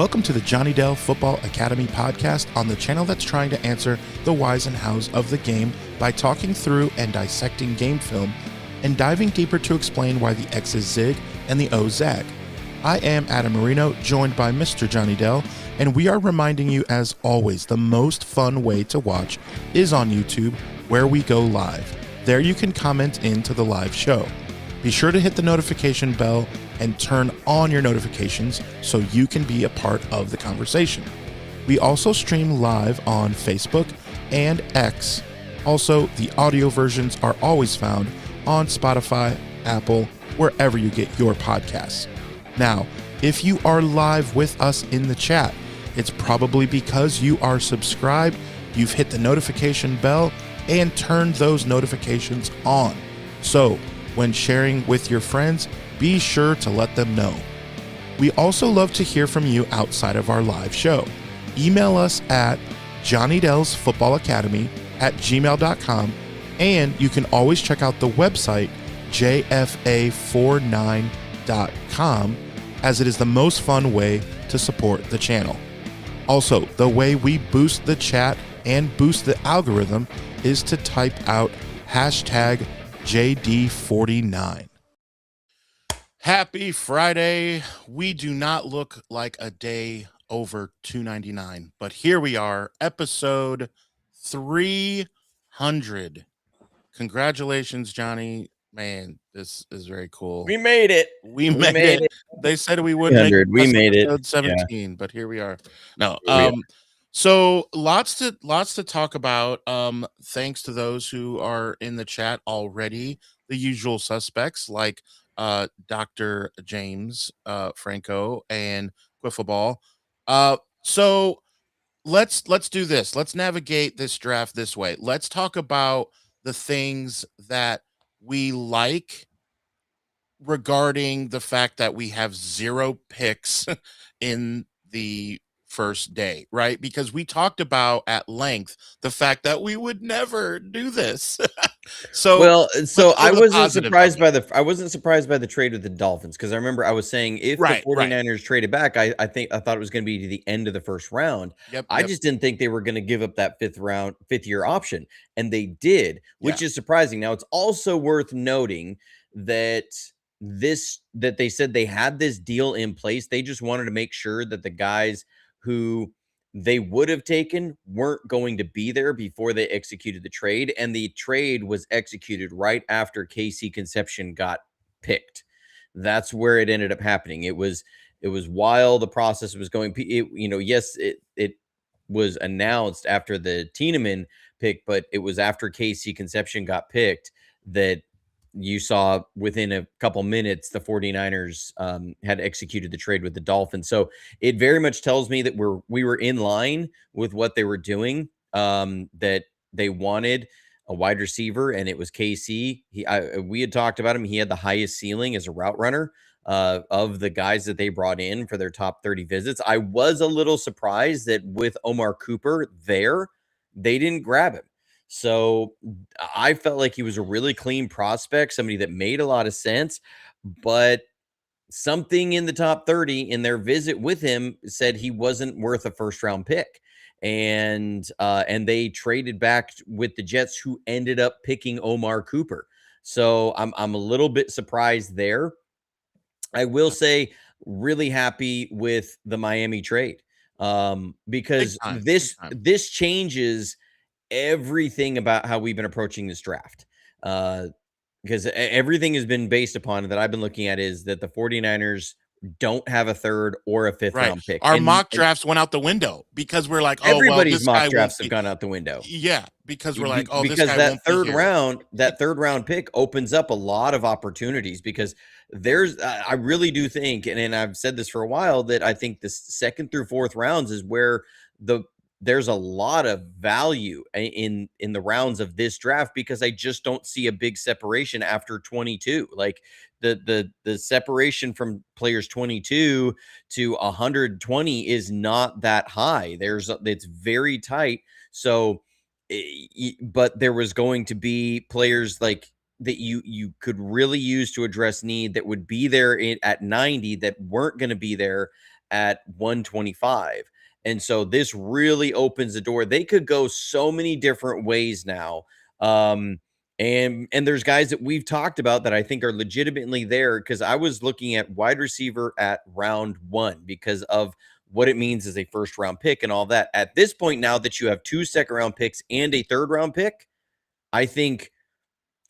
Welcome to the Johnny Dell Football Academy podcast on the channel that's trying to answer the whys and hows of the game by talking through and dissecting game film and diving deeper to explain why the X's zig and the O's zag. I am Adam Marino, joined by Mr. Johnny Dell, and we are reminding you, as always, the most fun way to watch is on YouTube, where we go live. There you can comment into the live show. Be sure to hit the notification bell and turn on your notifications so you can be a part of the conversation. We also stream live on Facebook and X. Also, the audio versions are always found on Spotify, Apple, wherever you get your podcasts. Now, if you are live with us in the chat, it's probably because you are subscribed, you've hit the notification bell, and turned those notifications on. So, when sharing with your friends, be sure to let them know. We also love to hear from you outside of our live show. Email us at jonnydelsfootballacademy@gmail.com, and you can always check out the website jfa49.com, as it is the most fun way to support the channel. Also, the way we boost the chat and boost the algorithm is to type out hashtag JD49. Happy Friday. We do not look like a day over 299, but here we are, episode 300. Congratulations, Johnny. Man, this is very cool. We made it. We made it. They said we wouldn't make it. We made it. Episode 17, but here we are. No, so lots to talk about. Thanks to those who are in the chat already. The usual suspects like Dr. James Franco and Quiffleball. So let's do this. Let's navigate this draft this way. Let's talk about the things that we like regarding the fact that we have 0 picks in the first day, right? Because we talked about at length the fact that we would never do this. So I wasn't surprised by the trade with the Dolphins, because I remember I was saying if the 49ers traded back, I thought it was going to be to the end of the first round. I just didn't think they were going to give up that fifth year option, and they did, which is surprising. Now, it's also worth noting that they said they had this deal in place. They just wanted to make sure that the guys who they would have taken weren't going to be there before they executed the trade. And the trade was executed right after KC Conception got picked. That's where it ended up happening. It was while the process was going, it was announced after the Tiedemann pick, but it was after KC Conception got picked that you saw within a couple minutes the 49ers had executed the trade with the Dolphins. So it very much tells me that we were in line with what they were doing, that they wanted a wide receiver, and it was KC. We had talked about him. He had the highest ceiling as a route runner of the guys that they brought in for their top 30 visits. I was a little surprised that with Omar Cooper there, they didn't grab him. So I felt like he was a really clean prospect, somebody that made a lot of sense, but something in the top 30 in their visit with him said he wasn't worth a first round pick. And they traded back with the Jets, who ended up picking Omar Cooper. So I'm a little bit surprised there. I will say really happy with the Miami trade, because this changes everything about how we've been approaching this draft, because everything has been based upon that I've been looking at is that the 49ers don't have a third or a fifth round pick. Our mock drafts went out the window because we're like, everybody's mock drafts have gone out the window. Yeah, because we're like, because that third round pick opens up a lot of opportunities, because I really do think, and I've said this for a while, that I think the second through fourth rounds is where there's a lot of value in the rounds of this draft, because I just don't see a big separation after 22. Like the separation from players 22 to 120 is not that high. It's very tight. So, but there was going to be players like that you could really use to address need that would be there at 90 that weren't going to be there at 125. And so this really opens the door. They could go so many different ways now. And there's guys that we've talked about that I think are legitimately there, because I was looking at wide receiver at round 1 because of what it means as a first round pick and all that. At this point, now that you have 2 second round picks and a third round pick, I think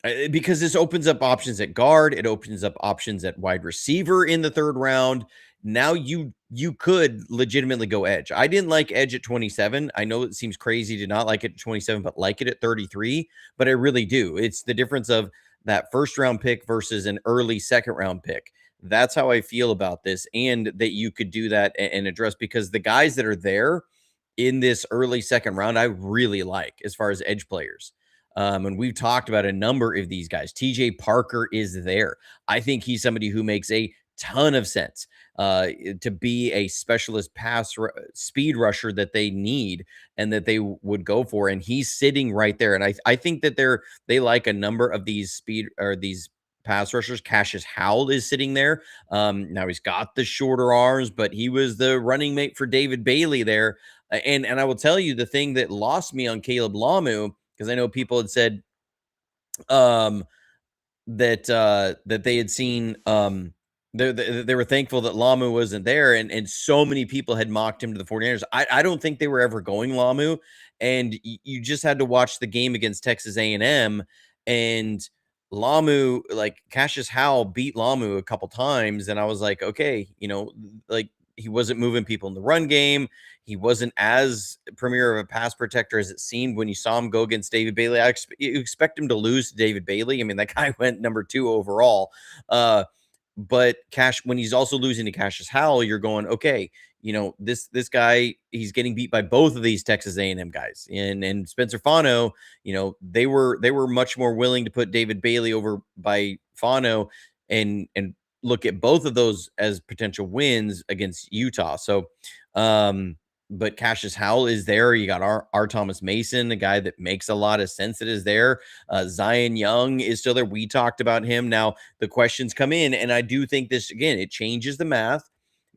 because this opens up options at guard, it opens up options at wide receiver in the third round. Now you could legitimately go edge. I didn't like edge at 27. I know it seems crazy to not like it at 27, but like it at 33. But I really do. It's the difference of that first round pick versus an early second round pick. That's how I feel about this, and that you could do that and address, because the guys that are there in this early second round, I really like as far as edge players. And we've talked about a number of these guys. TJ Parker is there. I think he's somebody who makes a ton of sense to be a specialist speed rusher that they need and that they would go for. And he's sitting right there. And I think that they like a number of these speed or these pass rushers. Cassius Howell is sitting there. Now he's got the shorter arms, but he was the running mate for David Bailey there. And I will tell you the thing that lost me on Caleb Lamu, because I know people had said that they had seen they were thankful that Lamu wasn't there, and so many people had mocked him to the 49ers. I don't think they were ever going Lamu, and you just had to watch the game against Texas A&M, and Lamu, like Cassius Howell beat Lamu a couple times, and I was like, okay, like he wasn't moving people in the run game. He wasn't as premier of a pass protector as it seemed when you saw him go against David Bailey. You expect him to lose to David Bailey. I mean, that guy went number 2 overall. But when he's also losing to Cassius Howell, you're going, okay, this guy, he's getting beat by both of these Texas A&M guys, and Spencer Fano. They were much more willing to put David Bailey over by Fano, and look at both of those as potential wins against Utah. So, but Cassius Howell is there. You got our Thomas Mason, a guy that makes a lot of sense that is there. Zion Young is still there. We talked about him. Now the questions come in, and I do think this, again, it changes the math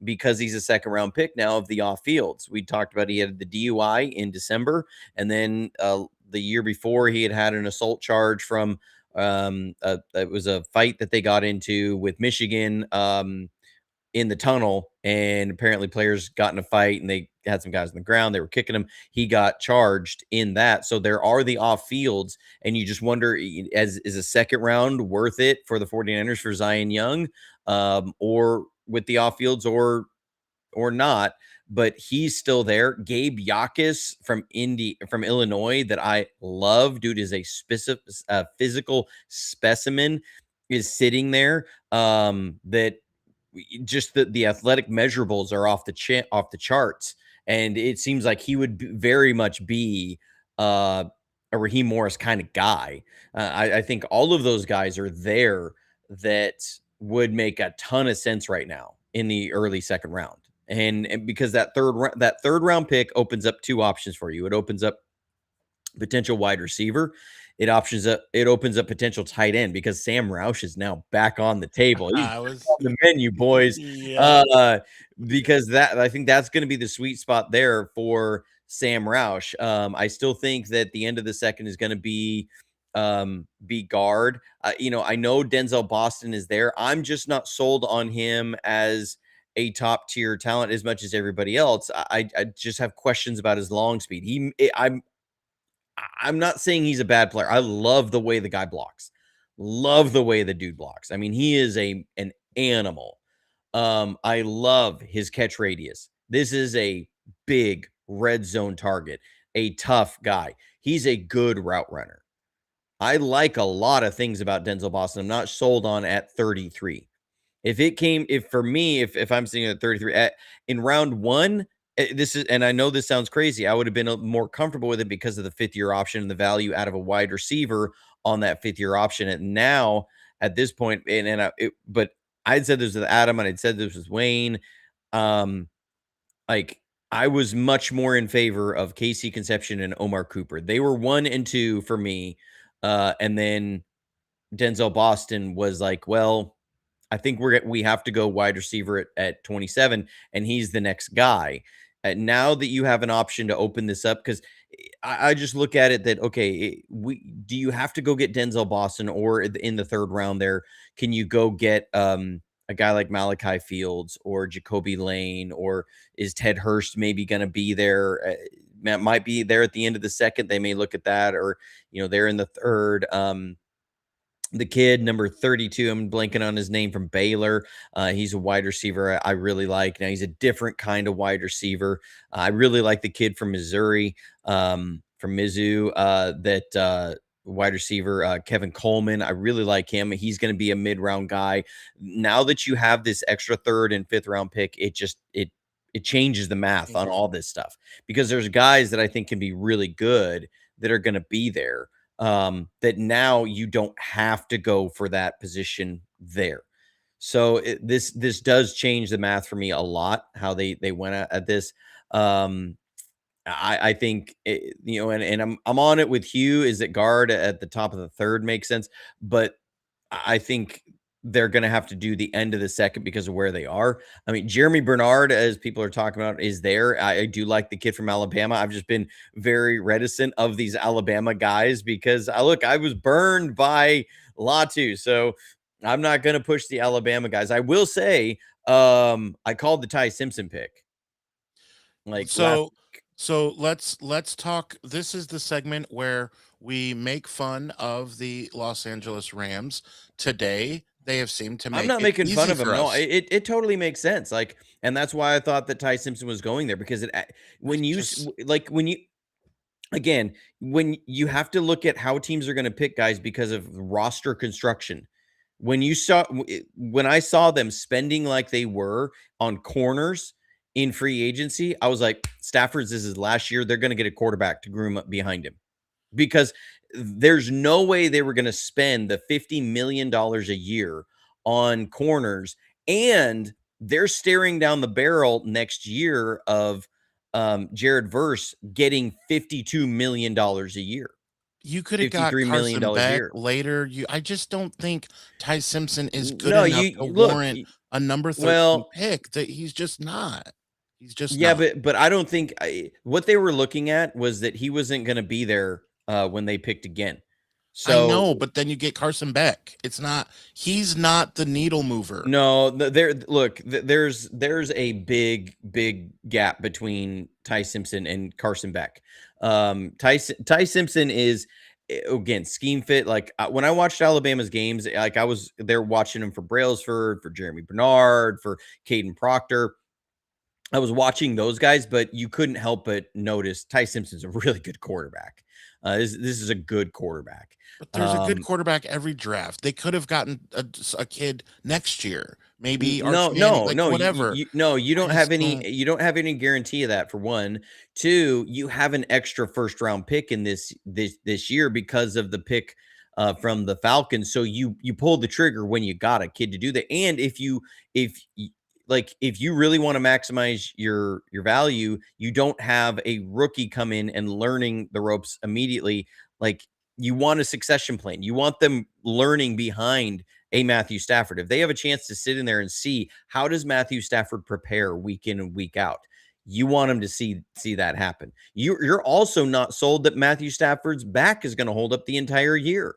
because he's a second round pick now of the off fields. We talked about he had the DUI in December, and then the year before he had an assault charge from it was a fight that they got into with Michigan in the tunnel, and apparently players got in a fight and they had some guys on the ground. They were kicking him. He got charged in that. So there are the off fields, and you just wonder, is a second round worth it for the 49ers for Zion Young, or with the off fields, or not? But he's still there. Gabe Yakis from Illinois, that I love. Dude is a specific physical specimen, is sitting there. That just the athletic measurables are off the charts, and it seems like he would very much be a Raheem Morris kind of guy. I think all of those guys are there that would make a ton of sense right now in the early second round, and because that third round pick opens up 2 options for you. It opens up potential wide receiver. It opens up potential tight end, because Sam Roush is now back on the table. He's on the menu, boys. Yeah. Because I think that's going to be the sweet spot there for Sam Roush. I still think that the end of the second is going to be guard. I know Denzel Boston is there. I'm just not sold on him as a top tier talent as much as everybody else. I just have questions about his long speed. I'm not saying he's a bad player. I love the way the guy blocks. Love the way the dude blocks. I mean, he is an animal. I love his catch radius. This is a big red zone target, a tough guy. He's a good route runner. I like a lot of things about Denzel Boston. I'm not sold on at 33. If I'm sitting at 33 in round 1, and I know this sounds crazy, I would have been more comfortable with it because of the 5th-year option and the value out of a wide receiver on that 5th-year option. And now at this point, but I'd said this with Adam, and I'd said this with Wayne. Like, I was much more in favor of KC Conception and Omar Cooper. They were 1 and 2 for me. And then Denzel Boston was like, well, I think we have to go wide receiver at 27, and he's the next guy. Now that you have an option to open this up, because I just look at it that, okay, do you have to go get Denzel Boston, or in the third round there, can you go get a guy like Malachi Fields or Jacoby Lane, or is Ted Hurst maybe going to be there? Might be there at the end of the second. They may look at that, or they're in the third. The kid number 32, I'm blanking on his name, from Baylor. He's a wide receiver I really like. Now, he's a different kind of wide receiver. I really like the kid from Missouri, from Mizzou, that wide receiver, Kevin Coleman. I really like him. He's going to be a mid-round guy. Now that you have this extra third and fifth round pick, it changes the math on all this stuff, because there's guys that I think can be really good that are going to be there. That now you don't have to go for that position there. So this does change the math for me a lot, how they went at this. I think and I'm on it with Hugh. Is that guard at the top of the third makes sense, but I think they're going to have to do the end of the second because of where they are. I mean, Jeremy Bernard, as people are talking about, is there. I do like the kid from Alabama. I've just been very reticent of these Alabama guys because I was burned by Latu. So I'm not going to push the Alabama guys. I will say, I called the Ty Simpson pick. So let's talk. This is the segment where we make fun of the Los Angeles Rams. Today, they have seemed to make I'm not it making fun easy of him. for No, us. it totally makes sense. And that's why I thought that Ty Simpson was going there, because when you again, when you have to look at how teams are going to pick guys because of roster construction. When I saw them spending like they were on corners in free agency, I was like, Stafford's, this is last year. They're going to get a quarterback to groom up behind him, because there's no way they were going to spend the $50 million a year on corners. And they're staring down the barrel next year of Jared Verse getting $52 million a year, You could have got $53 million Carson a Beck year. later. I just don't think Ty Simpson is good No, enough to you look, warrant a number 13 well, pick. That he's just not. He's just yeah, not. but I don't think what they were looking at was that he wasn't going to be there when they picked again. I So know, but then you get Carson Beck. He's not the needle mover. no, there's a big gap between Ty Simpson and Carson Beck. Ty Simpson is, again, scheme fit. Like when I watched Alabama's games, like I was there watching him for Brailsford, for Jeremy Bernard, for Caden Proctor. I was watching those guys, but you couldn't help but notice Ty Simpson's a really good quarterback. This is a good quarterback. But there's a good quarterback every draft. They could have gotten a kid next year, maybe Arch Manning, like whatever. You I don't have just any. don't. You don't have any guarantee of that, for one. Two, you have an extra first round pick in this year because of the pick from the Falcons. So you pulled the trigger when you got a kid to do that. And if you really want to maximize your value, you don't have a rookie come in and learning the ropes immediately. Like, you want a succession plan. You want them learning behind a Matthew Stafford. If they have a chance to sit in there and see, how does Matthew Stafford prepare week in and week out, you want them to see that happen. You're also not sold that Matthew Stafford's back is going to hold up the entire year.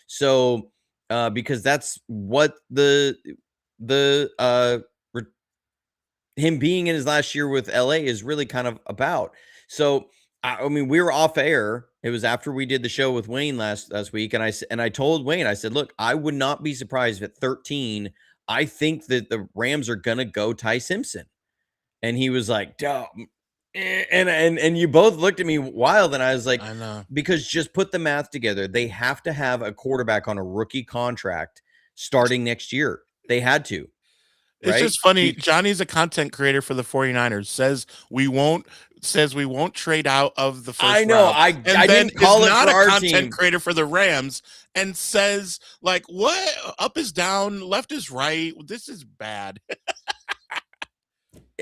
So because that's what him being in his last year with LA is really kind of about. So I mean, we were off air. It was after we did the show with Wayne last week, and I told Wayne, I said, look, I would not be surprised if at 13, I think that the Rams are gonna go Ty Simpson. And he was like, duh. And you both looked at me wild, and I was like, I know. because just put the math together. They have to have a quarterback on a rookie contract starting next year. They had to. It's Right? just funny. Johnny's a content creator for the 49ers, says we won't trade out of the first I know. round. I And then didn't call is it not for a our content team. creator for the Rams and says, like, what? Up is down, left is right. This is bad.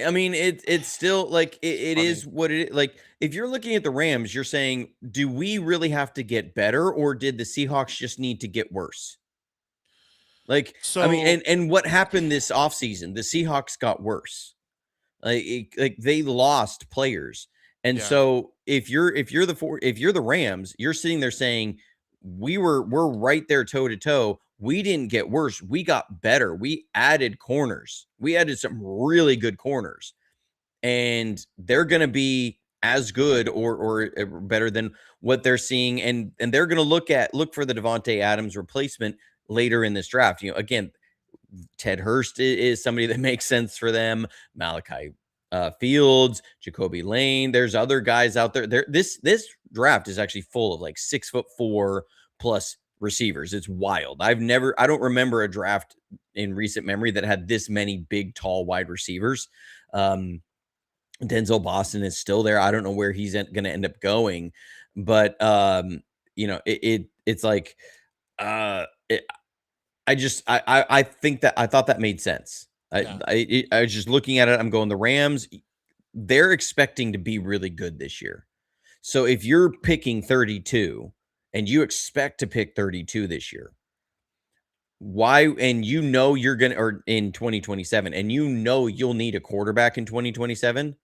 I mean, it's still like it Funny. is what it is. Like, if you're looking at the Rams, you're saying, do we really have to get better, or did the Seahawks just need to get worse? Like, I mean, So and what happened this offseason? The Seahawks got worse. Like they lost players. And yeah, so if you're the Rams, you're sitting there saying we're right there toe to toe. We didn't get worse. We got better. We added corners. We added some really good corners, and they're going to be as good or better than what they're seeing. And they're going to look for the Devontae Adams replacement later in this draft. Again, Ted Hurst is somebody that makes sense for them. Malachi Fields, Jacoby Lane. There's other guys out there. This draft is actually full of like 6'4" plus receivers. It's wild. I don't remember a draft in recent memory that had this many big, tall wide receivers. Denzel Boston is still there. I don't know where he's going to end up going, but it's like it, I think that I thought that made sense. yeah. I was just looking at it. I'm going, the Rams, they're expecting to be really good this year. So if you're picking 32 and you expect to pick 32 this year, why? And you're going to, or in 2027, and you'll need a quarterback in 2027.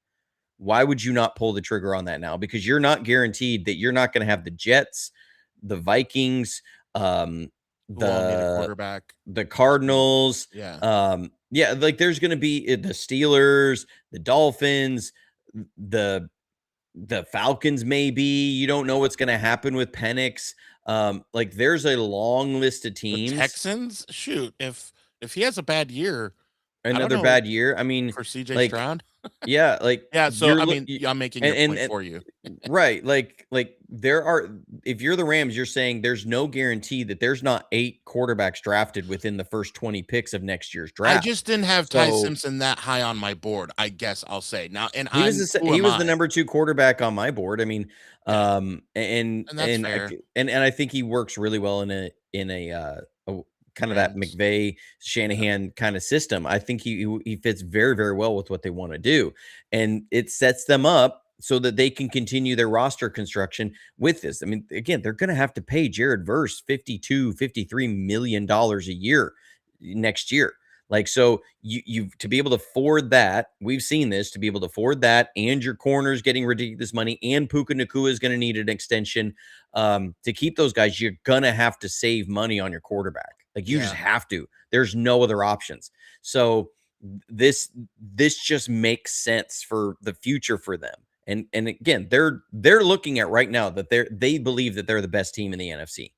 Why would you not pull the trigger on that now? Because you're not guaranteed that you're not going to have the Jets, the Vikings, Who all need a the quarterback? Cardinals, Yeah. yeah, like there's going to be the Steelers, the Dolphins, the Falcons. Maybe you don't know what's going to happen with Penix. Like there's a long list of The teams. Texans, shoot, if he has a bad year, I don't Another know, bad year. I mean, for CJ like, Stroud. yeah, like Yeah, so you're I look, mean, I'm making your and point for you. right, like there are. If you're the Rams, you're saying there's no guarantee that there's not 8 quarterbacks drafted within the first 20 picks of next year's I draft. just didn't have Ty So Simpson that high on my board, I guess I'll say. Now, and who he am was the I? number 2 quarterback on my board. I mean, Yeah, and that's and fair. I think he works really well in a kind of that Rams. McVay Yeah. Shanahan kind of system. I think he fits very, very well with what they want to do, and it sets them up so that they can continue their roster construction with this. I mean, again, they're going to have to pay Jared Verse $52-53 million a year next year. Like, so you to be able to afford that, we've seen this, to be able to afford that, and your corners getting ridiculous money, and Puka Nacua is going to need an extension. To keep those guys, you're gonna have to save money on your quarterback. Like, you just Yeah. have to. There's no other options. So this just makes sense for the future for them. And again, they're looking at right now that they believe that they're the best team in the NFC.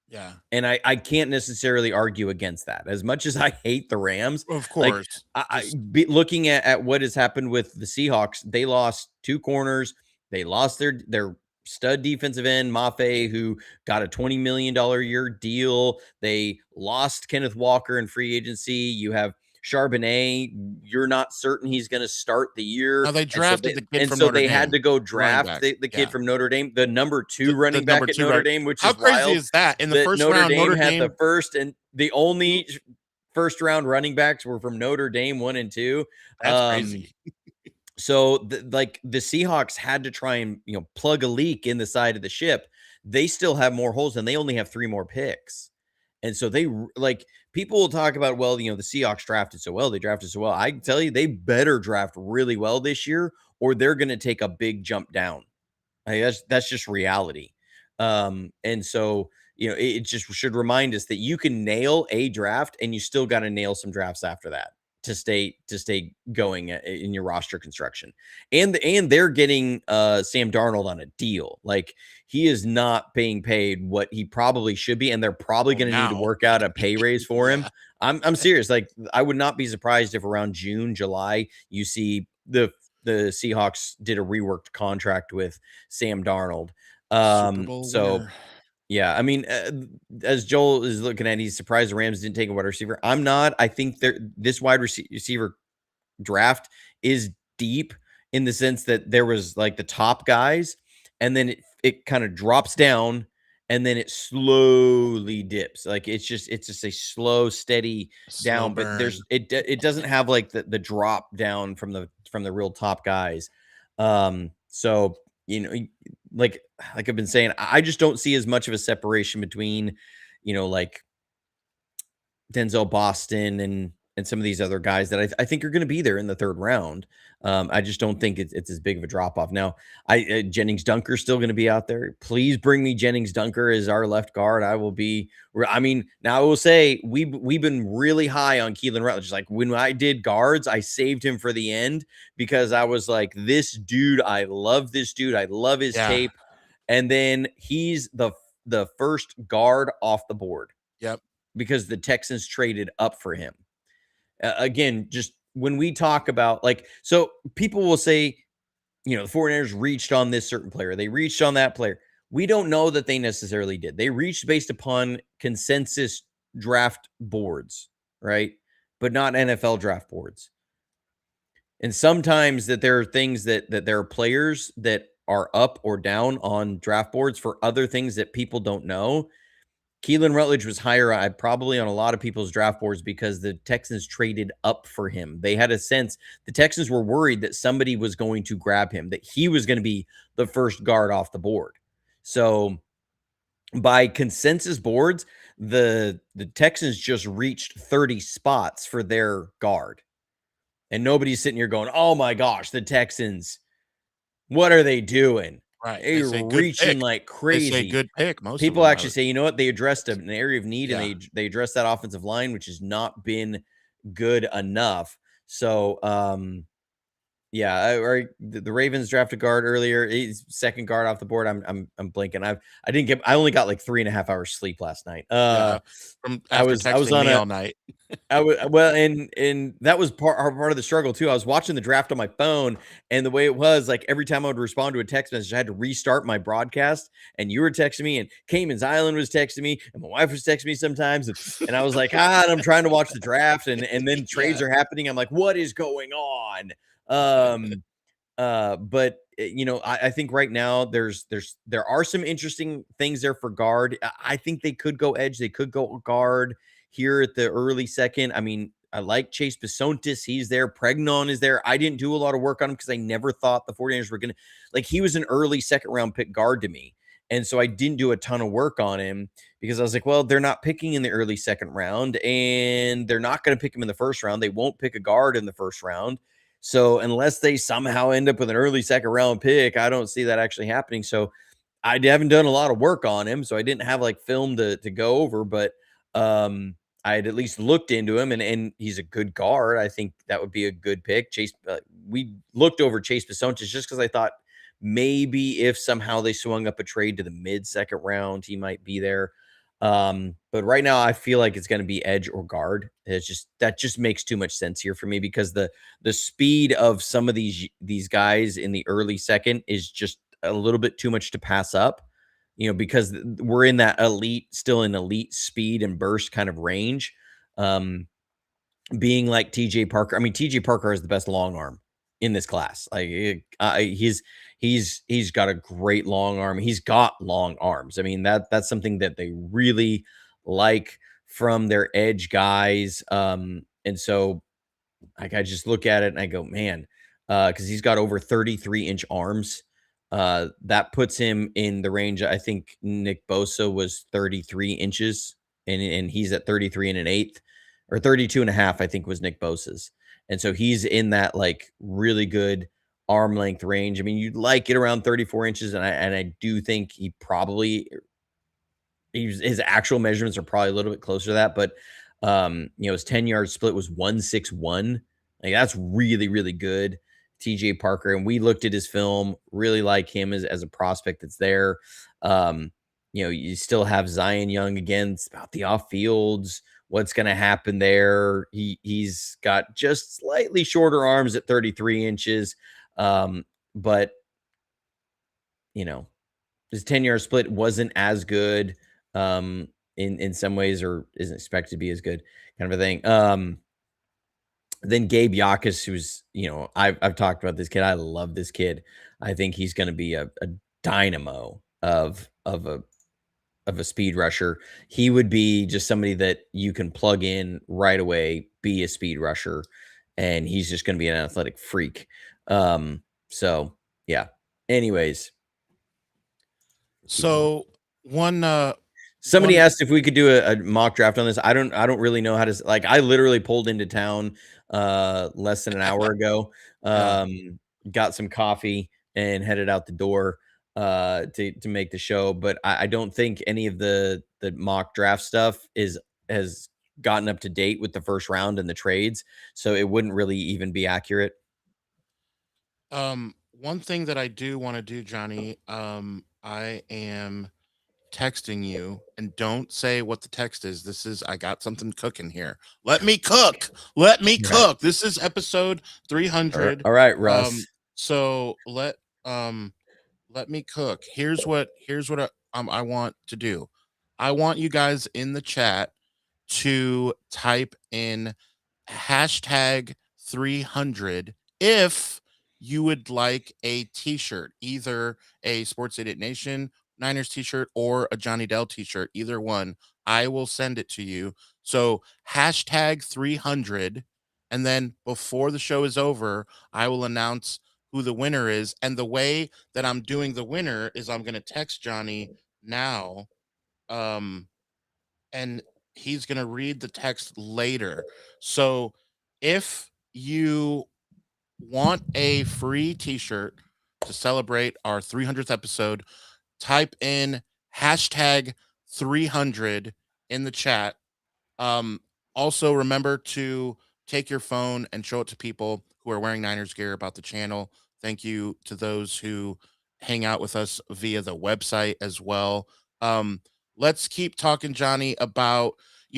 Yeah. And I can't necessarily argue against that. As much as I hate the Rams, Of like course. Just looking at what has happened with the Seahawks, they lost 2 corners. They lost their stud defensive end, Mafe, who got a $20 million a year deal. They lost Kenneth Walker in free agency. You have Charbonnet. You're not certain he's going to start the now year. they drafted the kid from So Notre they had Dame, to go the running draft back. the kid Yeah. from Notre Dame, the number 2 The running number back at 2 Notre right. Dame, which How is crazy wild is that? In the that first Notre round, Dame Notre had the Dame. first, and the only first round running backs were from Notre Dame 1 and 2. That's crazy. So like the Seahawks had to try and plug a leak in the side of the ship. They still have more holes, and they only have 3 more picks. And so like, people will talk about, well, the Seahawks drafted so well, they drafted so well. I can tell you, they better draft really well this year, or they're going to take a big jump down. That's just reality. And so it just should remind us that you can nail a draft, and you still got to nail some drafts after that to stay going in your roster construction. And they're getting Sam Darnold on a deal. Like, he is not being paid what he probably should be, and they're probably Well, going to need to now. work out a pay raise for him. Yeah. I'm serious. Like, I would not be surprised if around June, July, you see the Seahawks did a reworked contract with Sam Darnold. Super Bowl So winner. yeah, I mean, as Joel is looking at, he's surprised the Rams didn't take a wide receiver. I'm not. I think this wide receiver draft is deep in the sense that there was like the top guys, and then it kind of drops down, and then it slowly dips. Like, it's just a slow, steady Slow down. But burn. it doesn't have like the drop down from the real top guys. So like I've been saying, I just don't see as much of a separation between like Denzel Boston and some of these other guys that I think are going to be there in the third round. I just don't think it's as big of a drop off. Now, Jennings Dunker's still going to be out there. Please bring me Jennings Dunker as our left guard. I will be. I mean, now I will say we've been really high on Keelan Rutledge. Like when I did guards, I saved him for the end because I was like, this dude, I love this dude. I love his tape. And then he's the first guard off the board. Yep. Because the Texans traded up for him. Again, just when we talk about so people will say, the 49ers reached on this certain player. They reached on that player. We don't know that they necessarily did. They reached based upon consensus draft boards, right? But not NFL draft boards. And sometimes that there are things that there are players that are up or down on draft boards for other things that people don't know. Keelan Rutledge was higher, probably on a lot of people's draft boards because the Texans traded up for him. They had a sense the Texans were worried that somebody was going to grab him, that he was going to be the first guard off the board. So by consensus boards, the Texans just reached 30 spots for their guard. And nobody's sitting here going, oh my gosh, the Texans, what are they doing? Right. They're reaching like crazy. They say good pick. Most people actually say, you know what? They addressed an area of need and they addressed that offensive line, which has not been good enough. So, the Ravens drafted guard earlier. He's second guard off the board. I'm blinking. I only got like 3.5 hours sleep last night. I was on all night. And that was part of the struggle too. I was watching the draft on my phone, and the way it was, like every time I would respond to a text message, I had to restart my broadcast. And you were texting me, and Cayman's Island was texting me, and my wife was texting me sometimes, and I was like, and I'm trying to watch the draft, and then trades are happening. I'm like, what is going on? But I think right now there are some interesting things there for guard. I think they could go edge. They could go guard here at the early second. I mean, I like Chase Bisontis. He's there. Pregnon is there. I didn't do a lot of work on him because I never thought the 49ers were going to, he was an early second round pick guard to me. And so I didn't do a ton of work on him because I was like, well, they're not picking in the early second round and they're not going to pick him in the first round. They won't pick a guard in the first round. So unless they somehow end up with an early second round pick, I don't see that actually happening. So I haven't done a lot of work on him. So I didn't have film to go over, but I had at least looked into him and he's a good guard. I think that would be a good pick. Chase, we looked over Chase Bisontis just because I thought maybe if somehow they swung up a trade to the mid second round, he might be there. But right now I feel like it's going to be edge or guard. That just makes too much sense here for me because the speed of some of these guys in the early second is just a little bit too much to pass up, because we're in that still in elite speed and burst kind of range. Being like TJ Parker. I mean, TJ Parker has the best long arm in this class. He's got a great long arm. He's got long arms. I mean, that's something that they really like from their edge guys. And so I just look at it and I go, man, because he's got over 33-inch arms. That puts him in the range. I think Nick Bosa was 33 inches and he's at 33 and an eighth, or 32 and a half, I think was Nick Bosa's. And so he's in that really good arm length range. I mean, you'd get around 34 inches. And I do think his actual measurements are probably a little bit closer to that, but his 10-yard split was 1.61. That's really, really good. TJ Parker. And we looked at his film, really like him as a prospect that's there. You still have Zion Young again. It's about the off fields. What's going to happen there? He's got just slightly shorter arms at 33 inches. But his 10-yard split wasn't as good in some ways, or isn't expected to be as good, kind of a thing. Then Gabe Yakus, who's, I've talked about this kid. I love this kid. I think he's going to be a dynamo of a speed rusher. He would be just somebody that you can plug in right away, be a speed rusher, and he's just going to be an athletic freak. So yeah. Anyways. So one Somebody one. asked if we could do a mock draft on this. I don't really know how to, like, I literally pulled into town less than an hour ago. Yeah. Got some coffee and headed out the door to make the show, but I don't think any of the mock draft stuff has gotten up to date with the first round and the trades, so it wouldn't really even be accurate. One thing that I do want to do, Johnny, I am texting you, and don't say what the text is. This is, I got something cooking here. Let me cook. Let me Right. cook. This is episode 300. All right, Russ. So let me cook. Here's what I want to do. I want you guys in the chat to type in hashtag 300 if you would like a t-shirt, either a Sports Idiot Nation Niners t-shirt or a Johnny Dell t-shirt, either one. I will send it to you. So hashtag 300, and then before the show is over, I will announce who the winner is. And the way that I'm doing the winner is I'm going to text Johnny now, um and he's going to read the text later. So if you want a free t-shirt to celebrate our 300th episode, type in hashtag 300 in the chat. um, Also, remember to take your phone and show it to people who are wearing Niners gear about the channel. Thank you to those who hang out with us via the website as well. Um, let's keep talking, Johnny, about,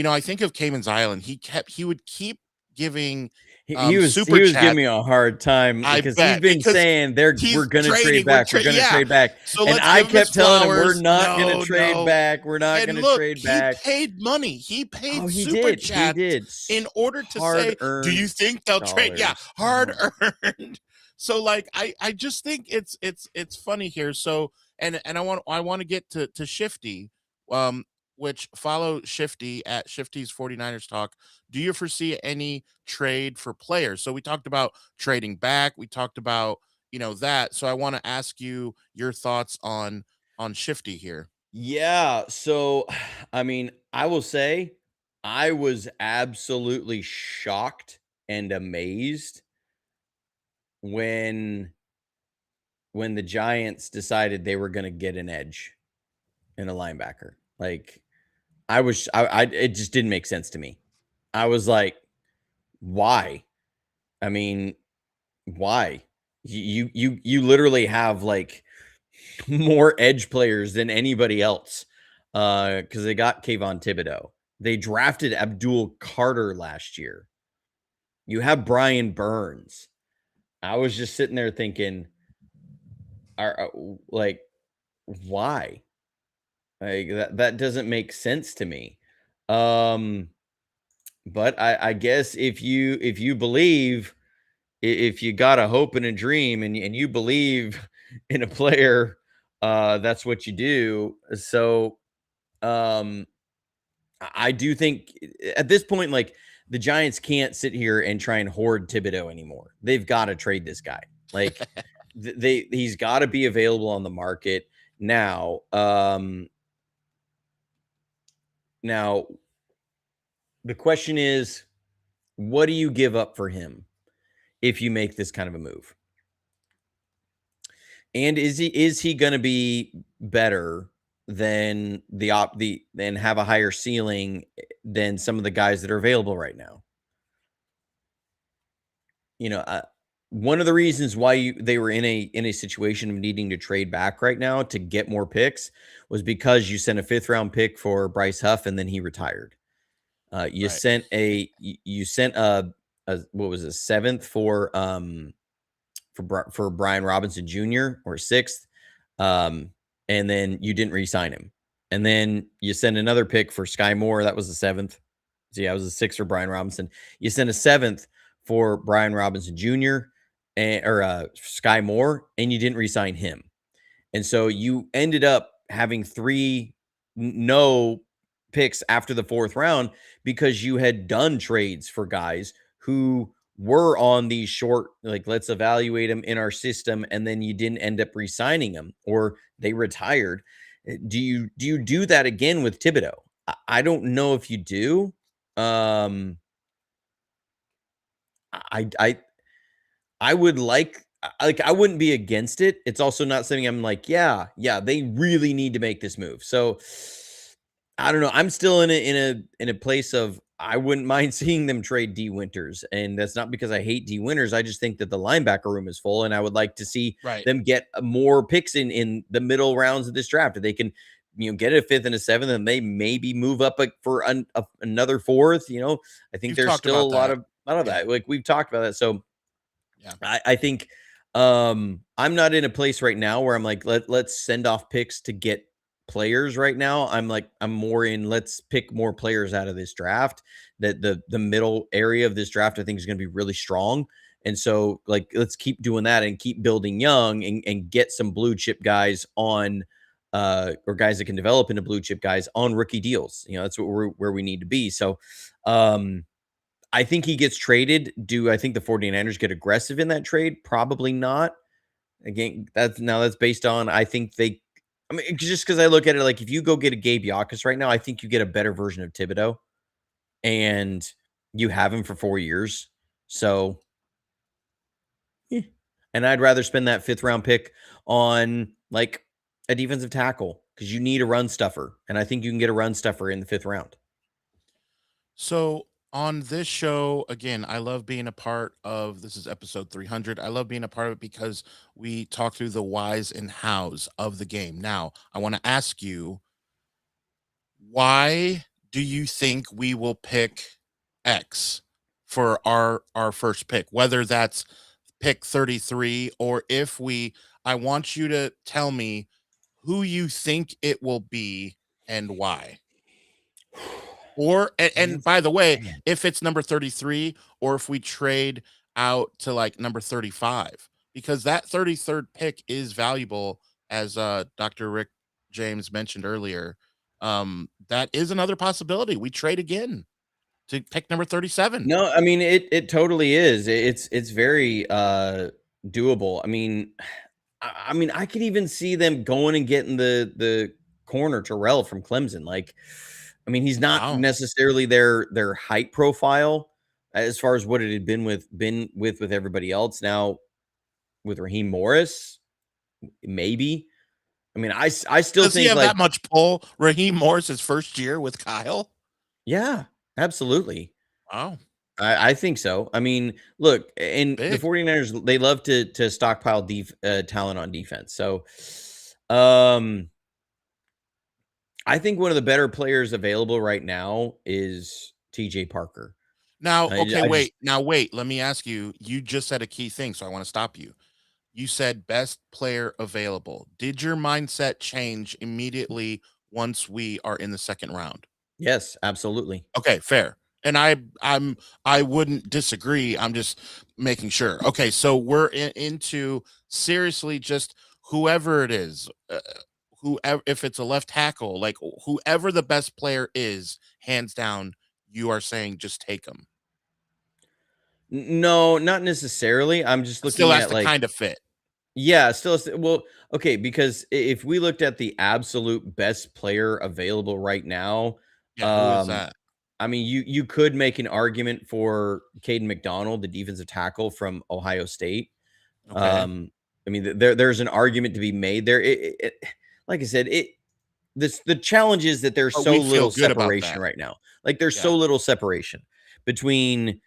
I think of Cayman's Island. He would keep giving He was super giving chat. me a hard time I because he's bet, been because saying we're he's gonna trade trading. We're back, we're gonna yeah. trade back, So and let's I give him his kept telling him we're flowers. not gonna No, trade no. back, we're not And gonna look, trade he back. paid money. He Oh, paid he super did, he chat did. in order to say, "Do you Hard-earned think they'll trade?" Yeah, dollars. hard Oh. earned. So like, I just think it's funny here. So and I want to get to Shifty, um, which follow Shifty at Shifty's 49ers Talk. Do you foresee any trade for players? So we talked about trading back. We talked about that. So I want to ask you your thoughts on Shifty here. Yeah, so, I mean, I will say I was absolutely shocked and amazed when the Giants decided they were gonna get an edge and a linebacker. Like, it just didn't make sense to me. I was like, "Why?" I mean, why? You literally have, like, more edge players than anybody else, because they got Kayvon Thibodeau. They drafted Abdul Carter last year. You have Brian Burns. I was just sitting there thinking, like, why? Like, that doesn't make sense to me. Um, but I guess if you believe, if you got a hope and a dream, and you believe in a player, that's what you do. So, um, I do think at this point, like, the Giants can't sit here and try and hoard Thibodeau anymore. They've got to trade this guy. Like, he's got to be available on the market now. Now the question is, what do you give up for him if you make this kind of a move? And is he going to be better than than have a higher ceiling than some of the guys that are available right now? You know, one of the reasons why they were in a situation of needing to trade back right now to get more picks was because you sent a 5th round pick for Bryce Huff and then he retired. You Right. sent you sent a what was it, 7th for Brian Robinson Jr. or 6th, and then you didn't re-sign him. And then you send another pick for Sky Moore. That was the 7th. So yeah, it was a 6th for Brian Robinson. You sent a 7th for Brian Robinson Jr. or Sky Moore, and you didn't re-sign him. And so you ended up having 3 no picks after the 4th round because you had done trades for guys who were on these short, like, let's evaluate them in our system, and then you didn't end up re-signing them or they retired. Do you do that again with Thibodeau? I don't know if you do. I I would like I wouldn't be against it. It's also not something I'm like, yeah, they really need to make this move. So I don't know. I'm still in a place of I wouldn't mind seeing them trade D Winters. And that's not because I hate D Winters. I just think that the linebacker room is full. And I would like to see Right. them get more picks in the middle rounds of this draft. If they can, get a fifth and a seventh, and they maybe move up for another fourth. I think You've there's talked still a about lot that. of Yeah. that. Like we've talked about that. So Yeah. I think I'm not in a place right now where I'm like, let's send off picks to get players right now. I'm more in let's pick more players out of this draft. That the middle area of this draft I think is going to be really strong. And so like let's keep doing that and keep building young and get some blue chip guys on or guys that can develop into blue chip guys on rookie deals. That's where we need to be. So I think he gets traded. Do I think the 49ers get aggressive in that trade? Probably not. Again, that's based on I mean, just because I look at it like if you go get a Gabe Yakus right now, I think you get a better version of Thibodeau and you have him for 4 years. So and I'd rather spend that fifth round pick on like a defensive tackle because you need a run stuffer. And I think you can get a run stuffer in the fifth round. So on this show, again, I love being a part of this is episode 300. I love being a part of it because we talk through the whys and hows of the game. Now, I want to ask you, why do you think we will pick X for our first pick? Whether that's pick 33 or if we I want you to tell me who you think it will be and why. Or and by the way, Man. if it's number 33 or if we trade out to like number 35 because that 33rd pick is valuable as Dr. Rick James mentioned earlier. That is another possibility. We trade again to pick number 37. No, I mean it totally is. It's very doable. I mean, I could even see them going and getting the corner Terrell from Clemson. Like, I mean, he's not Wow. necessarily their height profile as far as what it had been with everybody else. Now with Raheem Morris, maybe. I mean, I still Does he think have like, that much pull? Raheem Morris's first year with Kyle? yeah, absolutely. Wow. I think so. I mean, look, and the Big. 49ers, they love to stockpile talent on defense. So, um, I think one of the better players available right now is TJ Parker. Now, I, okay, I just wait. Now, wait. Let me ask you. You just said a key thing, so I want to stop you. You said best player available. Did your mindset change immediately once we are in the second round? yes, absolutely. Okay, fair. And I wouldn't disagree. I'm just making sure. Okay, so we're into seriously just whoever it is, whoever if it's a left tackle, like whoever the best player is, hands down, you are saying just take them. No, not necessarily. I'm just Still looking has at to like, kind of fit. yeah, well, okay, because if we looked at the absolute best player available right now, Yeah, who is um, that? I mean, you could make an argument for Caden McDonald, the defensive tackle from Ohio State. Okay. Um, I mean, there's an argument to be made there. Like I said, the challenge is that there's But so we feel little good about separation that. right now. Like there's Yeah. so little separation between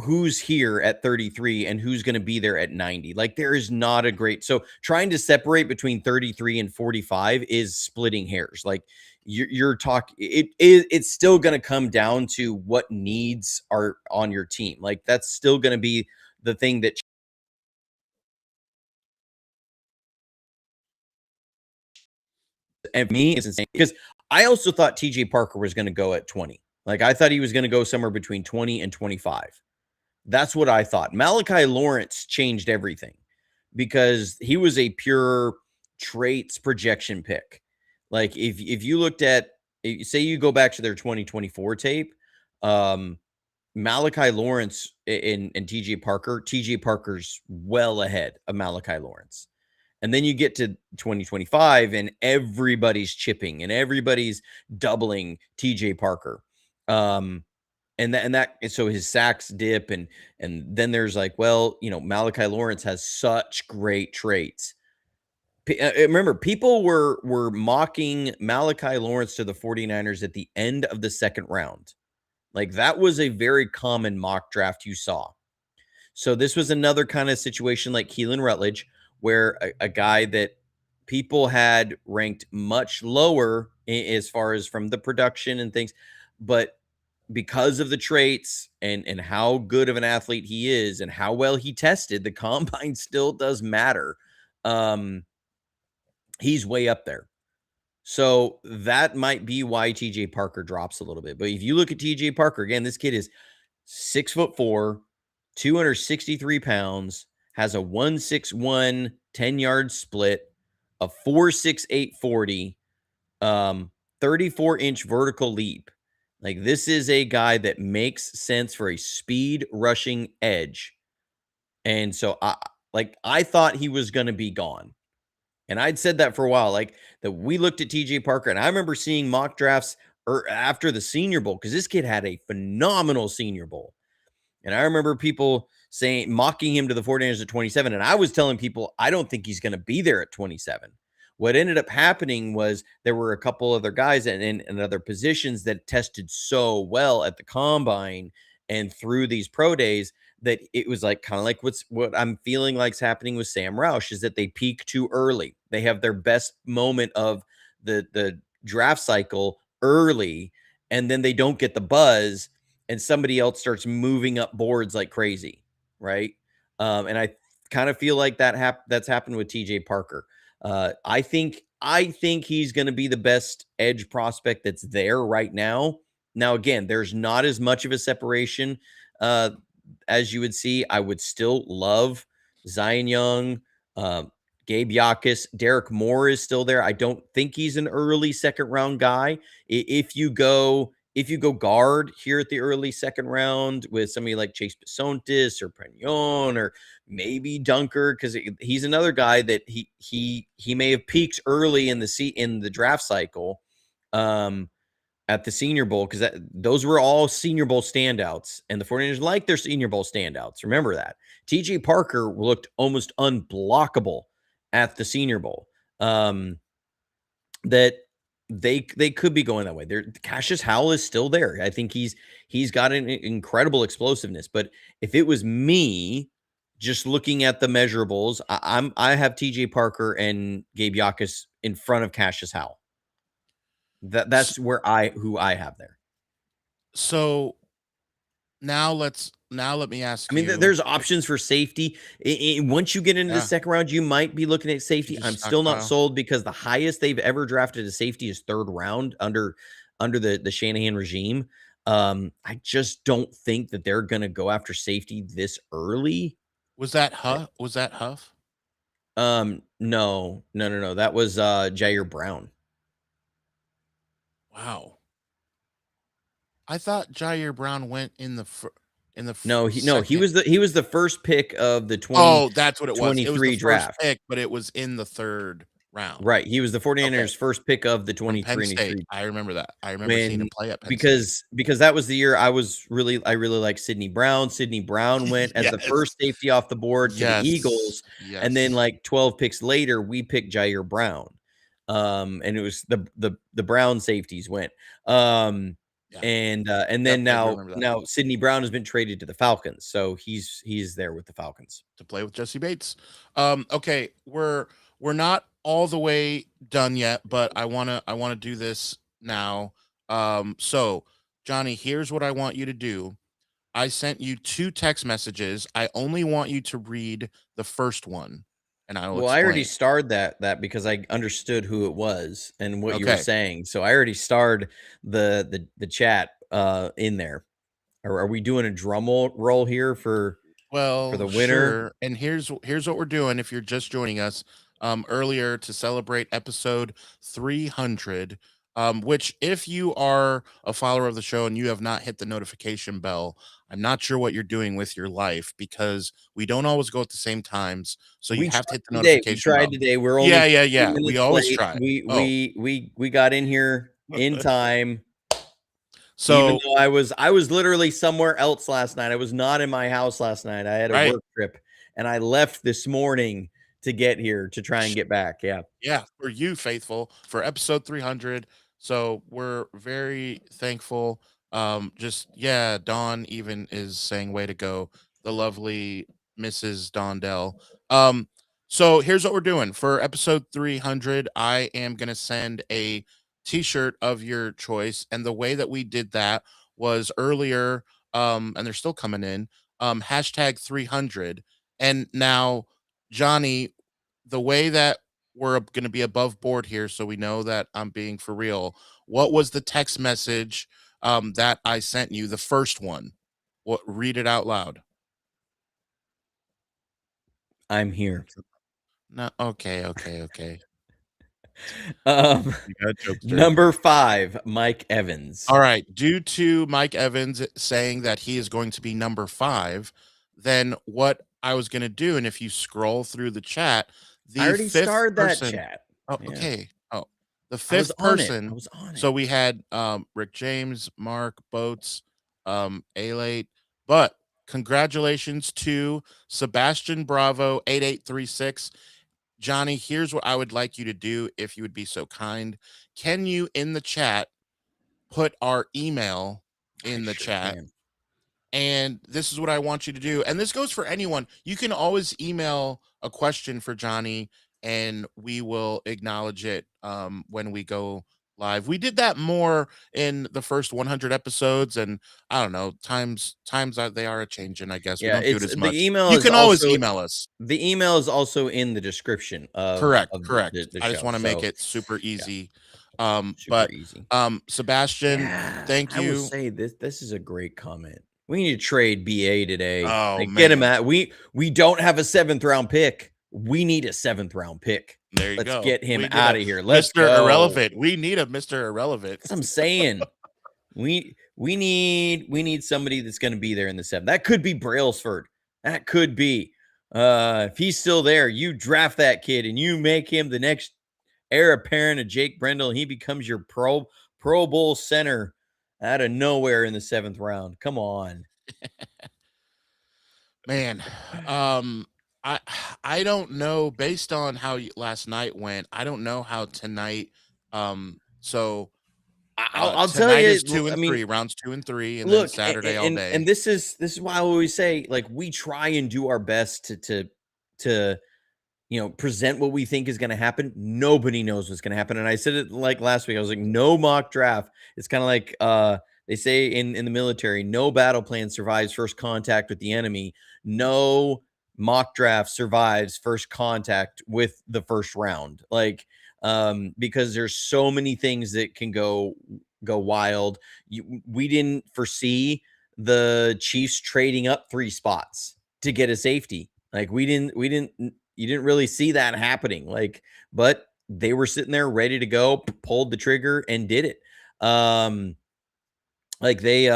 who's here at 33 and who's going to be there at 90. Like there is not a great so trying to separate between 33 and 45 is splitting hairs. Like you're talking it's still going to come down to what needs are on your team. Like that's still going to be the thing that and me is insane because I also thought TJ Parker was going to go at 20. Like I thought he was going to go somewhere between 20 and 25. That's what I thought. Malachi Lawrence changed everything because he was a pure traits projection pick. Like if you looked at say you go back to their 2024 tape, um Malachi Lawrence and TJ Parker's well ahead of Malachi Lawrence. And then you get to 2025 and everybody's chipping and everybody's doubling TJ Parker. So his sacks dip and then there's like, well, Malachi Lawrence has such great traits. Remember, people were mocking Malachi Lawrence to the 49ers at the end of the second round. Like, that was a very common mock draft you saw. So this was another kind of situation like Keelan Rutledge, where a guy that people had ranked much lower as far as from the production and things, but because of the traits and how good of an athlete he is and how well he tested, the combine still does matter. He's way up there. So that might be why TJ Parker drops a little bit. But if you look at TJ Parker, again, this kid is 6'4", 263 pounds, has a 1.61 10-yard split, a 4.68 40, 34-inch vertical leap. Like, this is a guy that makes sense for a speed rushing edge. And so I thought he was going to be gone. And I'd said that for a while, like that we looked at TJ Parker, and I remember seeing mock drafts after the Senior Bowl, because this kid had a phenomenal Senior Bowl. And I remember people mocking him to the 49ers at 27. And I was telling people, I don't think he's going to be there at 27. What ended up happening was there were a couple other guys and other positions that tested so well at the combine and through these pro days that it was like kind of like what I'm feeling like's happening with Sam Roush, is that they peak too early. They have their best moment of the draft cycle early, and then they don't get the buzz, and somebody else starts moving up boards like crazy, right? And I kind of feel like that's happened with TJ Parker. I think he's going to be the best edge prospect that's there right now. Now, again, there's not as much of a separation as you would see. I would still love Zion Young, Gabe Yakus. Derek Moore is still there. I don't think he's an early second round guy. If you go guard here at the early second round with somebody like Chase Bisontis or Pregnon or maybe Dunker, because he's another guy that he may have peaked early in the draft cycle at the Senior Bowl, because those were all Senior Bowl standouts, and the 49ers like their Senior Bowl standouts. Remember that. TJ Parker looked almost unblockable at the Senior Bowl. That they could be going that way. Cassius Howell is still there. I think he's got an incredible explosiveness. But if it was me, just looking at the measurables, I have TJ Parker and Gabe Yakus in front of Cassius Howell. That's who I have there. So now let me ask you. I mean, there's options for safety. Once you get into the second round, you might be looking at safety. I'm still not sold, because the highest they've ever drafted a safety is third round under the Shanahan regime. I just don't think that they're going to go after safety this early. Was that Huff? No. That was Jair Brown. Wow. I thought Jair Brown went in the he was the first pick of the 20. That's what it was. It was the draft first pick, but it was in the third round. Right. He was the 49ers' first pick of the 23. I remember that. I remember seeing him play at Penn State. Because that was the year I really liked Sidney Brown. Sidney Brown went as the first safety off the board to the Eagles. Yes. And then like 12 picks later, we picked Jair Brown. And it was the Brown safeties went. And then now Sidney Brown has been traded to the Falcons, so he's there with the Falcons to play with Jesse Bates. Okay, we're not all the way done yet, but I wanna do this now. So Johnny, here's what I want you to do. I sent you 2 text messages. I only want you to read the first one, and I will. Well, I already starred that because I understood who it was and what you were saying. So I already starred the chat in there. Are we doing a drum roll here for the winner? Sure. And here's what we're doing. If you're just joining us, earlier to celebrate episode 300, which if you are a follower of the show and you have not hit the notification bell, I'm not sure what you're doing with your life because we don't always go at the same times. So you We have tried to hit the today. We notification tried bell. today. We're only Yeah, yeah, 15 yeah. We minutes always late. try. We Oh, we we we got in here in time. Even so though I was literally somewhere else last night. I was not in my house last night. I had a right. work trip and I left this morning to get here to try and get back. Yeah. Yeah, for you, faithful, for episode 300. So we're very thankful. Just yeah, Dawn even is saying, "Way to go, the lovely Mrs. Dondell." Um, so here's what we're doing for episode 300. I am gonna send a T-shirt of your choice, and the way that we did that was earlier. And they're still coming in. Hashtag 300, and now Johnny, the way that we're going to be above board here so we know that I'm being for real. What was the text message that I sent you, the first one? What, read it out loud. I'm here. No, okay. Um, You got a jokester. number 5, Mike Evans. All right. Due to Mike Evans saying that he is going to be number 5, then what I was going to do, and if you scroll through the chat, I the already fifth started that person. chat. Oh, Yeah. okay. Oh, the I was fifth on it. person. I was on it. So we had Rick James, Mark Boats, Alate, but congratulations to Sebastian Bravo 8836. Johnny, here's what I would like you to do if you would be so kind. Can you in the chat put our email I in the sure chat? can. And this is what I want you to do. And this goes for anyone. You can always email a question for Johnny and we will acknowledge it when we go live. We did that more in the first 100 episodes, and I don't know, times are they are a changing, I guess. We Yeah, don't do it it's as the much. email You is can always also email us. the email is also in the description Correct, of correct. the I just show. want to make So, it super yeah, easy. super But easy. Sebastian, Yeah, thank I will you. say this is a great comment. We need to trade BA today. Oh Like, get him man. at we don't have a 7th round pick. We need a 7th round pick. There you Let's go. get him We need out a of here. Let's Mr. go. Irrelevant. We need a Mr. Irrelevant. That's what I'm saying. We need somebody that's going to be there in the 7th. That could be Brailsford. That could be. If he's still there, you draft that kid and you make him the next heir apparent of Jake Brendel. And he becomes your Pro Bowl center out of nowhere in the 7th round. Come on. Man, um, I I don't know based on how last night went. I don't know how tonight. So I'll tell tonight you. is two I and mean, three, rounds 2 and 3, and then look, Saturday all day. and this is why I always say, like, we try and do our best to present what we think is going to happen. Nobody knows what's going to happen. And I said it like last week. I was like, no mock draft. It's kind of like they say in the military, no battle plan survives first contact with the enemy. No mock draft survives first contact with the first round. Like, because there's so many things that can go wild. We didn't foresee the Chiefs trading up 3 spots to get a safety. Like, we didn't you didn't really see that happening. Like, but they were sitting there ready to go, pulled the trigger and did it. Like they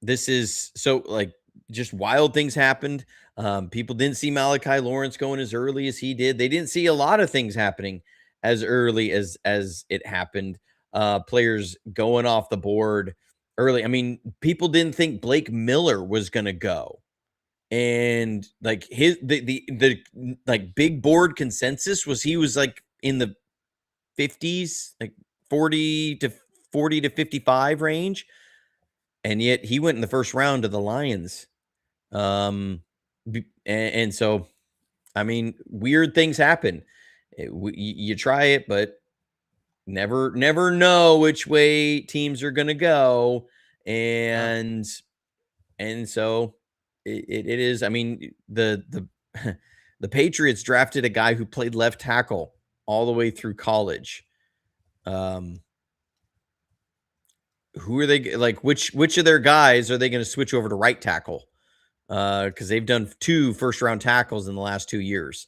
this is so, like, just wild things happened. People didn't see Malachi Lawrence going as early as he did. They didn't see a lot of things happening as early as it happened. Players going off the board early. I mean, people didn't think Blake Miller was going to go. And like the like big board consensus was he was like in the 50s, like 40 to 55 range, and yet he went in the first round to the Lions. And so, I mean, weird things happen. You try it, but never know which way teams are going to go. And so it is. I mean, the the Patriots drafted a guy who played left tackle all the way through college. Who are they, like, which of their guys are they going to switch over to right tackle? Because they've done 2 first round tackles in the last 2 years.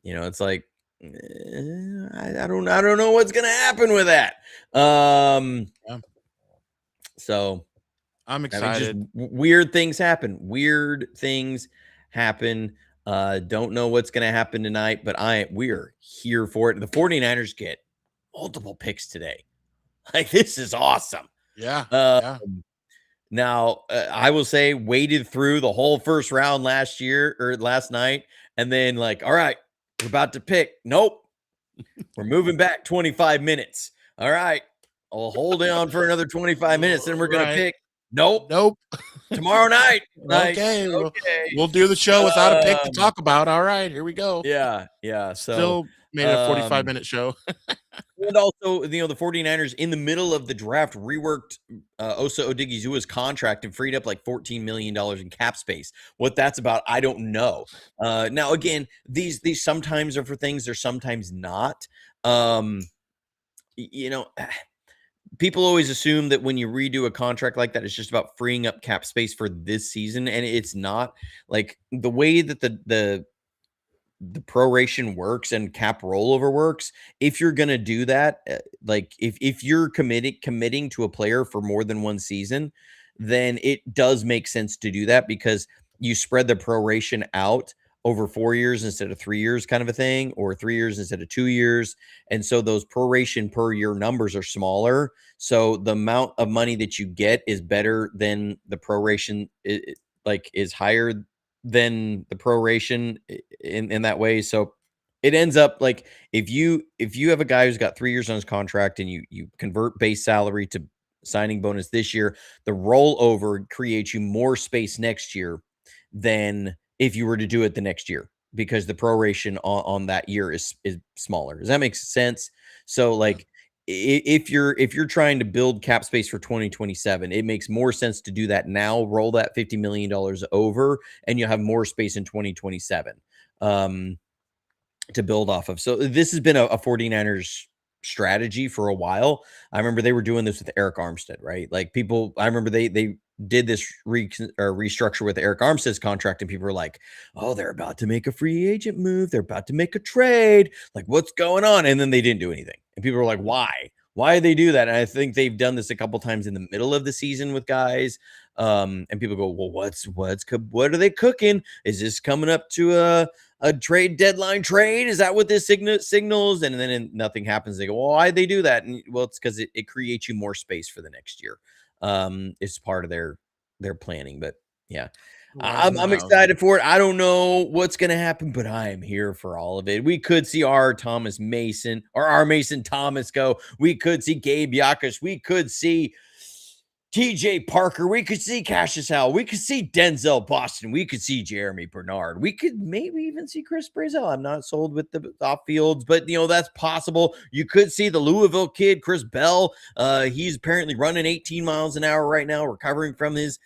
It's like, I don't know what's going to happen with that. Yeah. So I'm I mean, just excited. weird things happen. Weird things happen. Don't know what's going to happen tonight, but we're here for it. The 49ers get multiple picks today. Like, this is awesome. Yeah. Um, Yeah. Now, I will say, waded through the whole first round last year or last night, and then like, all right, we're about to pick. Nope, we're moving back 25 minutes. All right, I'll hold on for another 25 minutes, and we're gonna Right. pick. Nope, Nope. tomorrow night. Like, Okay. okay, We'll do the show without a pick to um, talk about. All right. Here we go. yeah, yeah. So, Still made it a 45 um, minute show. and also, the 49ers in the middle of the draft reworked Osa Odighizuwa's contract and freed up like $14 million in cap space. What that's about, I don't know. Now, again, these sometimes are for things, they're sometimes not. You know, people always assume that when you redo a contract like that, it's just about freeing up cap space for this season, and it's not. Like, the way that the proration works and cap rollover works, if you're going to do that, like if you're committing to a player for more than one season, then it does make sense to do that, because you spread the proration out over 4 years instead of 3 years, kind of a thing, or 3 years instead of 2 years. And so those proration per year numbers are smaller, so the amount of money that you get is better than the proration, like is higher than the proration in that way. So it ends up like, if you have a guy who's got 3 years on his contract, and you convert base salary to signing bonus this year, the rollover creates you more space next year than if you were to do it the next year, because the proration on that year is smaller. Does that make sense? So Yeah. like, if you're trying to build cap space for 2027, it makes more sense to do that now, roll that $50 million over, and you'll have more space in 2027 to build off of. So this has been a 49ers strategy for a while. I remember they were doing this with Eric Armstead, right? Like, people, I remember they did this restructure with Eric Armstead's contract, and people were like, oh, they're about to make a free agent move. They're about to make a trade. Like, what's going on? And then they didn't do anything. And people were like, why? Why did they do that? And I think they've done this a couple times in the middle of the season with guys. And people go, well, what are they cooking? Is this coming up to a trade deadline trade? Is that what this signals? And then nothing happens. They go, well, why'd they do that? And well, it's because it creates you more space for the next year. It's part of their planning. But yeah, Riding the I'm housing. excited for it. I don't know what's going to happen, but I am here for all of it. We could see our Thomas Mason or our Mason Thomas go. We could see Gabe Yakish. We could see TJ Parker. We could see Cassius Howell. We could see Denzel Boston. We could see Jeremy Bernard. We could maybe even see Chris Brazel. I'm not sold with the off fields, but that's possible. You could see the Louisville kid, Chris Bell. He's apparently running 18 miles an hour right now, recovering from his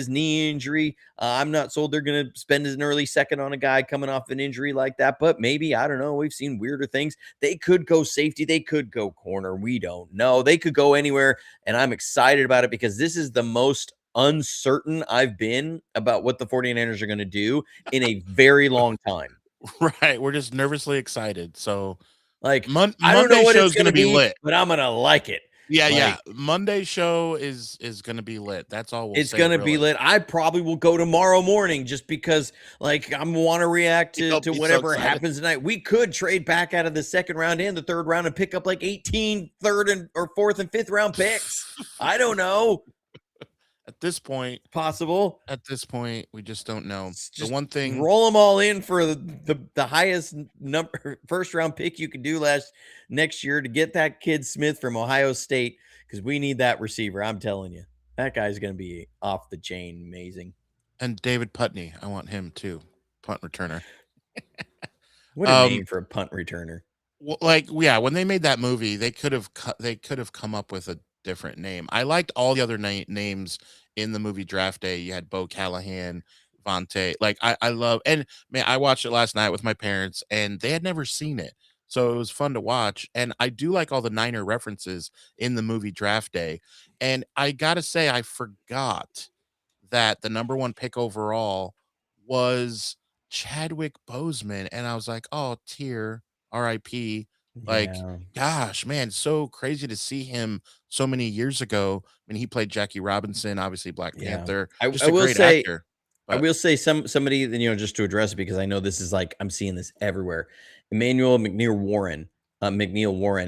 knee injury. I'm not sold they're going to spend an early second on a guy coming off an injury like that, but maybe, I don't know. We've seen weirder things. They could go safety. They could go corner. We don't know. They could go anywhere, and I'm excited about it, because this is the most uncertain I've been about what the 49ers are going to do in a very long time. Right. We're just nervously excited. So Like, I don't know Monday what show it's is going going to to be be, lit. but I'm going to like it. Yeah, Like, yeah. Monday show is going to be lit. That's all we'll it's say. going to be Really. lit. I probably will go tomorrow morning, just because, like, I want to react to You'll be so whatever excited. happens tonight. We could trade back out of the second round and the third round and pick up like 18 third or fourth and fifth round picks. I don't know. At this point, Possible. we just don't know. The Just one thing, roll them all in for the highest number first round pick you could do next year to get that kid Smith from Ohio State, because we need that receiver. I'm telling you, that guy's going to be off the chain amazing. and David Putney, I want him too, punt returner. What a name for a punt returner. Yeah, when they made that movie, they could have come up with a different name. I liked all the other names in the movie Draft Day. You had Bo Callahan, Vontae. Like, I love, and man, I watched it last night with my parents, and they had never seen it, so it was fun to watch. And I do like all the Niner references in the movie Draft Day. And I gotta say, I forgot that the number one pick overall was Chadwick Boseman, and I was like, oh, tear, R.I.P. Like, Yeah. gosh, man, so crazy to see him so many years ago. I mean, he played Jackie Robinson, obviously Black Yeah. Panther, I just a will great say actor. I But will say somebody, just to address it, because I know this is like I'm seeing this everywhere. Emmanuel McNeil Warren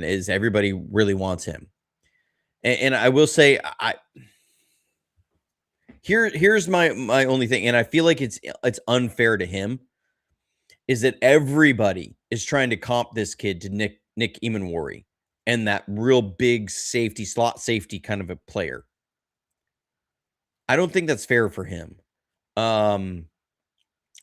is everybody really wants him. And I will say here's my only thing, and I feel like it's unfair to him, is that everybody is trying to comp this kid to Nick Emanwari and that real big safety, slot safety kind of a player. I don't think that's fair for him. Um,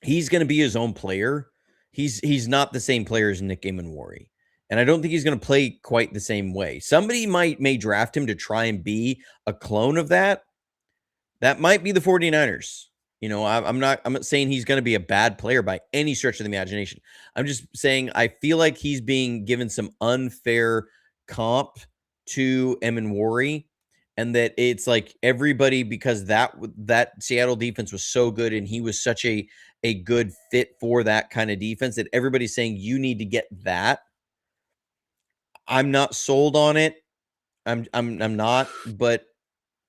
he's going to be his own player. He's not the same player as Nick Emanwari. And I don't think he's going to play quite the same way. Somebody may draft him to try and be a clone of that. That might be the 49ers. I'm not saying he's going to be a bad player by any stretch of the imagination. I'm just saying I feel like he's being given some unfair comp to Emanwari, and that it's like everybody, because that Seattle defense was so good and he was such a good fit for that kind of defense, that everybody's saying you need to get that. I'm not sold on it. I'm not, but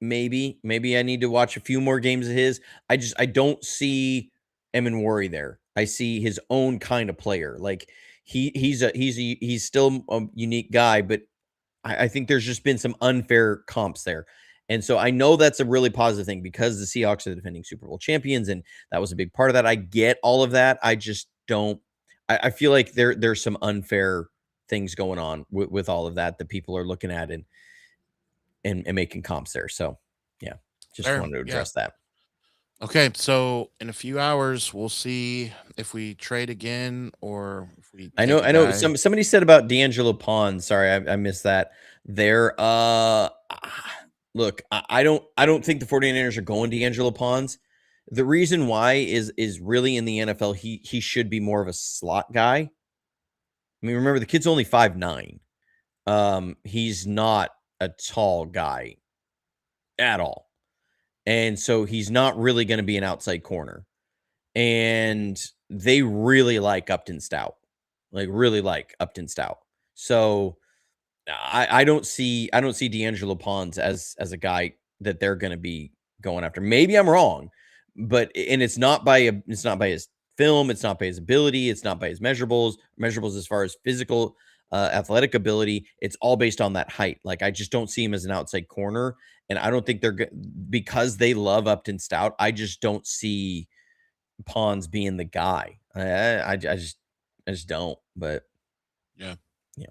maybe I need to watch a few more games of his. I don't see Emanwari there. I see his own kind of player. Like he's still a unique guy, but I think there's just been some unfair comps there. And so I know that's a really positive thing because the Seahawks are the defending Super Bowl champions, and that was a big part of that. I get all of that. I just don't. I feel like there's some unfair things going on with all of that people are looking at and making comps there. So yeah, just fair, wanted to yeah. address that. Okay, so in a few hours, we'll see if we trade again or if we I take know. a I know. guy. Somebody said about D'Angelo Pond. Sorry, I missed that. There. Look, I don't think the 49ers are going D'Angelo Ponds. The reason why is really in the NFL, he should be more of a slot guy. I mean, remember the kid's only 5'9". He's not a tall guy at all, and so he's not really going to be an outside corner. And they really like Upton Stout, So I don't see D'Angelo Ponds as a guy that they're going to be going after. Maybe I'm wrong, but it's not by his film, it's not by his ability, it's not by his measurables as far as physical athletic ability. It's all based on that height. Like I just don't see him as an outside corner, and I don't think because they love Upton Stout. I just don't see Ponds being the guy. I just don't. But Yeah. yeah.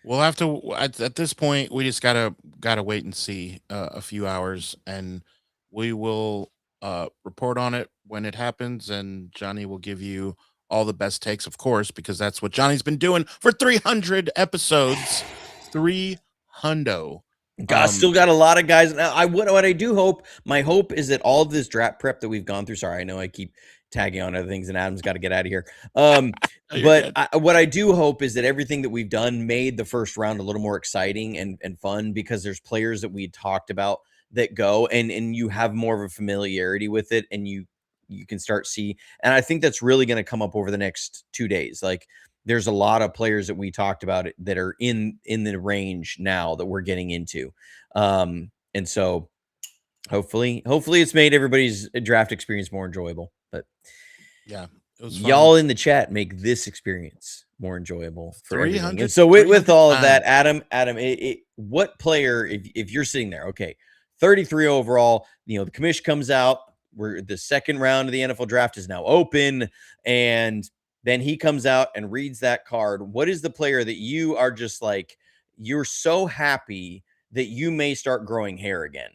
We'll have to at this point we just gotta wait and see a few hours, and we will report on it when it happens, and Johnny will give you all the best takes, of course, because that's what Johnny's been doing for 300 episodes. 300. Still got a lot of guys. Now, what I do hope, my hope is that all of this draft prep that we've gone through. Sorry, I know I keep tagging on other things, and Adam's got to get out of here. But what I do hope is that everything that we've done made the first round a little more exciting and fun, because there's players that we talked about that go, and you have more of a familiarity with it, and you can start see. And I think that's really going to come up over the next 2 days. Like there's a lot of players that we talked about that are in the range now that we're getting into. And so hopefully it's made everybody's draft experience more enjoyable. But yeah, it was y'all fun. in the chat make this experience more enjoyable for everything. And 300 so with all of that, times. Adam, what player, if you're sitting there, okay, 33 overall, the commission comes out, where the second round of the NFL draft is now open, and then he comes out and reads that card. What is the player that you are just like, you're so happy that you may start growing hair again?